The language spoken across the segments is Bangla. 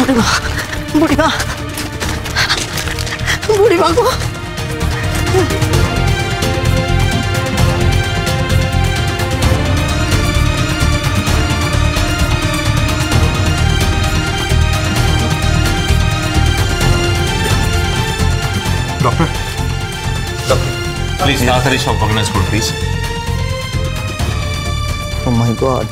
বুড়িমা বুড়িমা বুড়িমা গো ডক্টর প্লিজ তাড়াতাড়ি সব অর্গানাইজ করুন প্লিজ। ও মাই গড,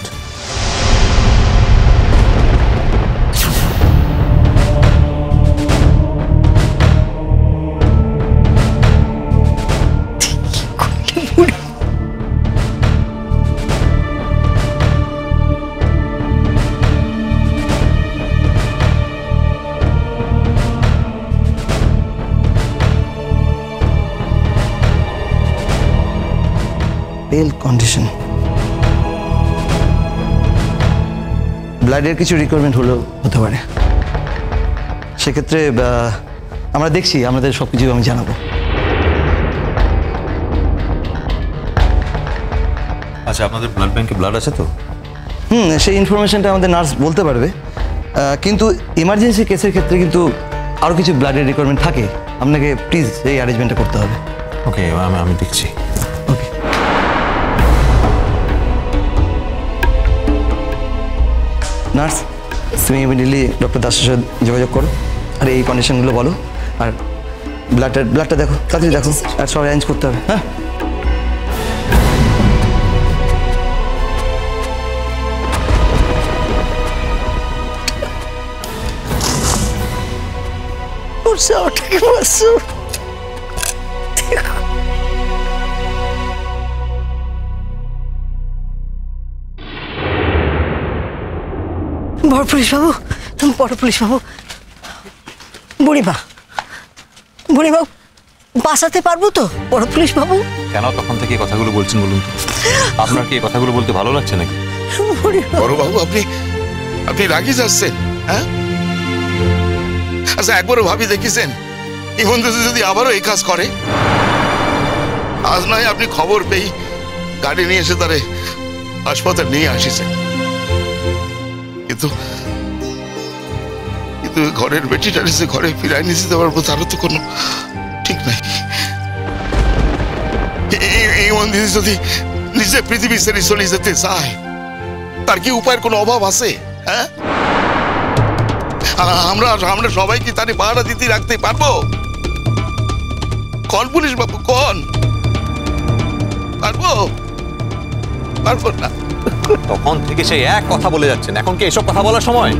পেল কন্ডিশন, ব্লাডের কিছু রিকোয়ারমেন্ট হলেও হতে পারে। সেক্ষেত্রে আমরা দেখছি, আমাদের সব কিছু আমি জানাবো। আচ্ছা, আপনাদের ব্লাড ব্যাংকে ব্লাড আছে তো? সেই ইনফরমেশনটা আমাদের নার্স বলতে পারবে, কিন্তু ইমার্জেন্সি কেসের ক্ষেত্রে কিন্তু আরও কিছু ব্লাডের রিকোয়ারমেন্ট থাকে। আপনাকে প্লিজ এই অ্যারেঞ্জমেন্টটা করতে হবে। ওকে, আমি দেখছি। ওকে, নার্স তুমি ইমিডিয়েটলি ডক্টর দাসের সাথে যোগাযোগ করো, আর এই কন্ডিশনগুলো বলো, আর ব্লাডটা দেখো, তাড়াতাড়ি দেখো, আর সব অ্যারেঞ্জ করতে হবে। হ্যাঁ, বড় পুলিশ বাবু, তুমি বড় পুলিশ বাবু, বুড়িমা বুড়িমা বাঁচাতে পারবো তো বড় পুলিশ বাবু? কেন তখন থেকে কথাগুলো বলছেন বলুন তো? আপনার কি এই কথাগুলো বলতে ভালো লাগছে নাকি? বড় বাবু, আপনি রাগি যাচ্ছেন? হ্যাঁ, আচ্ছা একবারও ভাবি দেখেছেন ইমন যদি আবারও এই কাজ করে? আজ নয় আপনি খবর পেয়ে গাড়ি নিয়ে এসে তারে হাসপাতাল নিয়ে আসিছেন, কিন্তু ঘরের বেটিটার এসে ঘরে ফিরাই নিয়ে যেতে পারবো তারও তো কোনো ঠিক নাই। ইমন দিদি যদি নিজে পৃথিবী ছেড়ে চলে যেতে চায়, তার কি উপায়ের কোনো অভাব আছে? হ্যাঁ, আমরা সবাই কি তারে পাহারা দিতে রাখতে পারবো? কোন পুলিশ বাবু, কোন পারবো? পারবো না। তখন থেকে সেই এক কথা বলে যাচ্ছেন, এখন কি এসব কথা বলার সময়?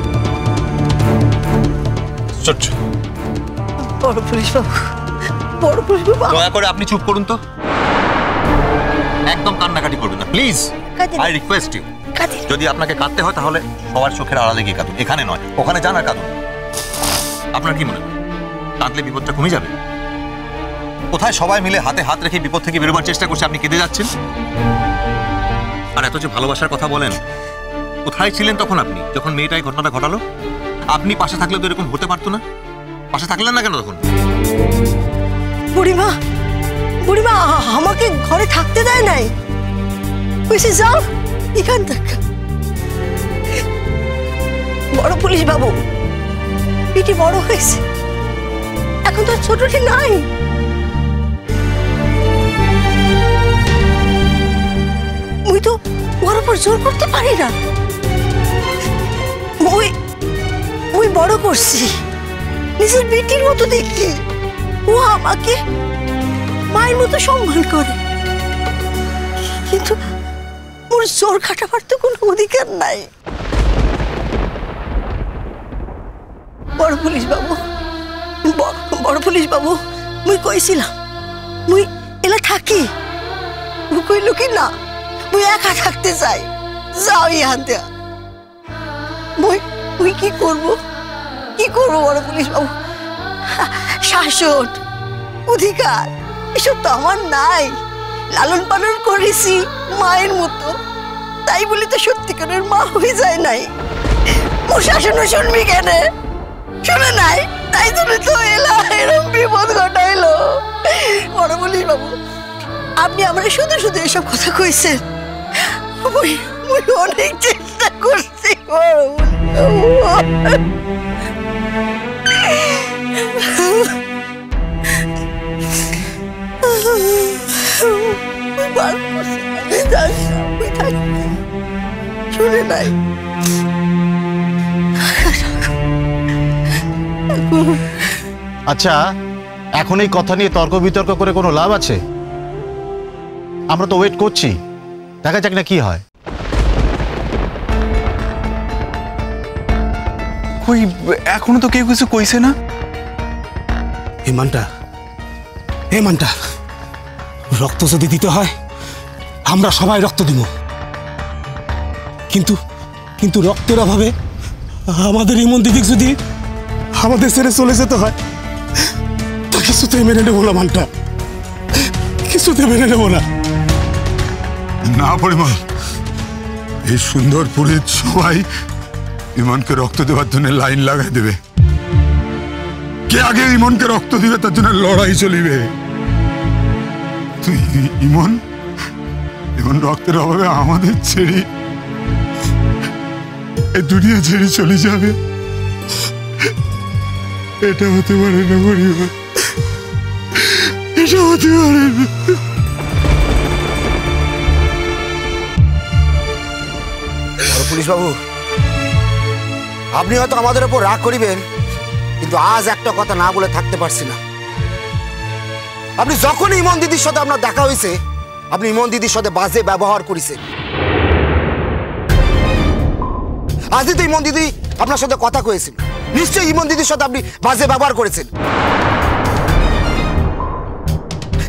বড় পুলিশ বাবু, বড় পুলিশ বাবু, দয়া করে আপনি চুপ করুন তো, একদম কান্নাকাটি করবেন না প্লিজ, আই রিকোয়েস্ট ইউ। যদি আপনাকে কাঁদতে হয় তাহলে সবার চোখের আড়ালে গিয়ে কাঁদুন, এখানে নয়, ওখানে যান আর কাঁদুন। আপনার কি মনে হয় কাঁদলে বিপদটা কমে যাবে? কোথায় সবাই মিলে হাতে হাত রেখে বিপদ থেকে বেরোবার চেষ্টা করছে, আপনি কেঁদে যাচ্ছেন। আর এত যে ভালোবাসার কথা বলেন, কোথায় ছিলেন তখন আপনি যখন মেয়েটা এই ঘটনাটা ঘটালো? আপনি পাশে থাকলে তো এরকম হতে পারতো না, পাশে থাকলেন না কেন তখন? বুড়িমা বুড়িমা আমাকে ঘরে থাকতে দেয় নাই, বুঝে যাও এখান থেকে। বড় পুলিশ বাবু, পিটি বড় হয়েছে, এখন তো ছোটটি নাই। মুই তো ওর উপর জোর করতে পারি না, মুই বড় করছি নিজের বেটির মতো দেখি, ও আমাকে মায়ের মতো সম্মান করে, কিন্তু ওর জোর খাটাবার তো কোনো অধিকার নাই। বড় পুলিশ বাবু, বড় পুলিশ বাবু, মুই কইছিলাম মুই এলা থাকি, কইল কি না মুই একা থাকতে চাই, যাও ইহান দেয়া। মুই কি করব বড় পুলিশ বাবু? শাসন অধিকার এসব তো আমার নাই, লালন পালন করেছি মায়ের মতো, তাই বলে তো সত্যিকারের মা হয়ে যায় নাই। মোর শাসনও শুনবি কেন? শুনে নাই, তাই জন্য তো এলা এরকম বিপদ ঘটাইলো। বড় পুলিশ বাবু, আপনি আমরা শুধু শুধু এসব কথা কইছেন, অনেক চেষ্টা করছি। শুনে নাই আচ্ছা, এখন এই কথা নিয়ে তর্ক বিতর্ক করে কোনো লাভ আছে? আমরা তো ওয়েট করছি, দেখা যাক না কি হয়। কই এখনো তো কেউ কিছু কইছে না। মানটা রক্ত যদি দিতে হয় আমরা সবাই রক্ত দিব, কিন্তু কিন্তু রক্তের অভাবে আমাদের ইমন দিদিক যদি আমাদের ছেড়ে চলে যেতে হয় তা কিছুতে মেনে নেবো না। মানটা কিছুতে মেনে নেবো না। না পরিমল, এই সুন্দরপুরের সবাই ইমনকে রক্ত দেওয়ার জন্য লাইন লাগাই দেবে। কে আগে ইমনকে রক্ত দিবে তার জন্য লড়াই চলিবে। তুই ইমন রক্তের অভাবে আমাদের ছেড়ে এই দুনিয়া ছেড়ে চলে যাবে, এটা হতে পারে না পরিমল, এটা হতে পারে না। পুলিশ বাবু, আপনি হয়তো আমাদের উপর রাগ করিবেন, কিন্তু আজ একটা কথা না বলে থাকতে পারছি না। আপনি যখন ইমন দিদির সাথে আপনার দেখা হয়েছে, আপনি ইমন দিদির সাথে বাজে ব্যবহার করেছেন। আজই তো ইমন দিদি আপনার সাথে কথা কয়েছেন, নিশ্চয়ই ইমন দিদির সাথে আপনি বাজে ব্যবহার করেছেন,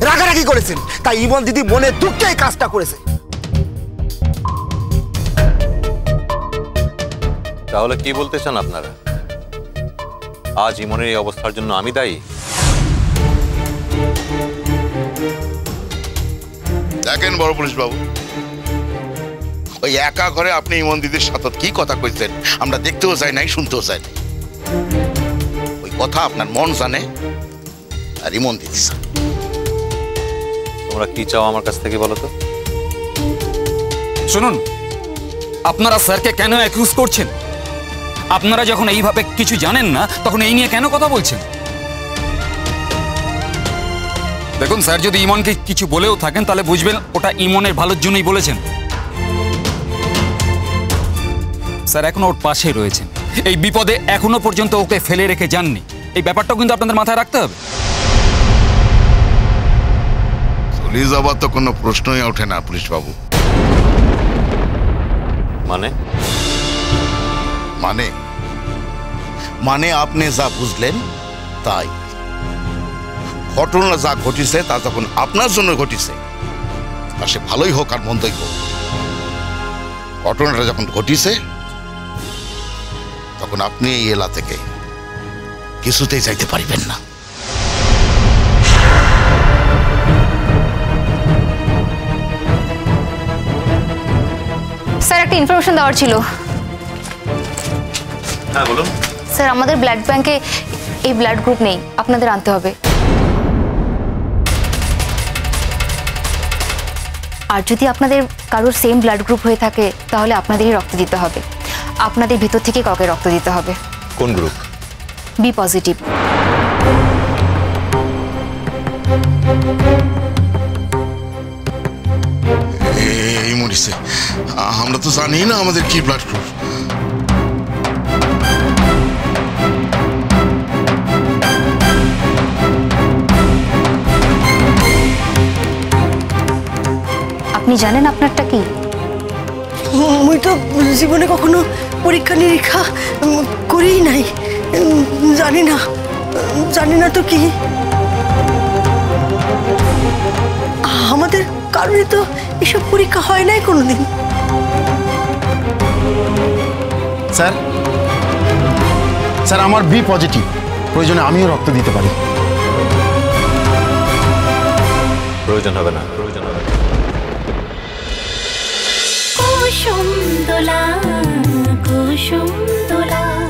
রাগারাগি করেছেন, তাই ইমন দিদি মনে দুঃখে এই কাজটা করেছে। তাহলে কি বলতে চান আপনারা? আজ ইমনের এই অবস্থার জন্য আমি দায়ী? দেখেন বড় পুলিশ বাবু, ওই একা ঘরে আপনি ইমন দিদির সাথে কি কথা কইছেন আমরা দেখতেও চাই নাই, শুনতেও চাই নাই। ওই কথা আপনার মন জানে আর ইমন দিদি জানে। তোমরা কি চাও আমার কাছ থেকে বলো তো? শুনুন, আপনারা স্যারকে কেন অ্যাকিউজ করছেন? আপনারা যখন এইভাবে কিছু জানেন না তখন এই নিয়ে কেন কথা বলছেন? দেখুন, স্যার যদি ইমনকে কিছু বলেও থাকেন তাহলে বুঝবেন ওটা ইমনের ভালোর জন্যই বলেছেন। স্যার এখনো ওর পাশে রয়েছেন, এই বিপদে এখনো পর্যন্ত ওকে ফেলে রেখে যাননি। এই ব্যাপারটাও কিন্তু আপনাদের মাথায় রাখতে হবে। চলে যাবার তো কোনো প্রশ্নই ওঠে না পুলিশ বাবু। মানে মানে মানে আপনি যা বুঝলেন তাই। ঘটনা যা ঘটিছে তা যখন আপনার জন্য ঘটিছে, তা সে ভালোই হোক আর মন্দই হোক, ঘটনাটা যখন ঘটিছে তখন আপনি এই এলাকা থেকে কিছুতেই যাইতে পারবেন না। স্যার একটা ইনফরমেশন দেওয়ার ছিল। হ্যাঁ বলুন। স্যার আমাদের ব্লাড ব্যাংকে এই ব্লাড গ্রুপ নেই, আপনাদের আনতে হবে। আর যদি আপনাদের কারোর সেম ব্লাড গ্রুপ হয়ে থাকে তাহলে আপনাদেরই রক্ত দিতে হবে। আপনাদের ভেতর থেকে কাউকে রক্ত দিতে হবে। কোন গ্রুপ? B positive. এই মরিছে, আমরা তো জানি না আমাদের কি ব্লাড গ্রুপ। আপনি জানেন আপনারটা কি? মুই তো জীবনে কখনো পরীক্ষা নিরীক্ষা করিই নাই, জানি না তো কি। আমাদের কারোরই তো এসব পরীক্ষা হয় নাই কোনোদিন। স্যার স্যার আমার বি পজিটিভ, প্রয়োজনে আমিও রক্ত দিতে পারি। প্রয়োজন হবে না, প্রয়োজন হবে না। কুসুম দোলা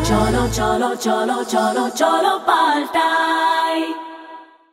চলো চলো চলো চলো চলো পাল্টাই।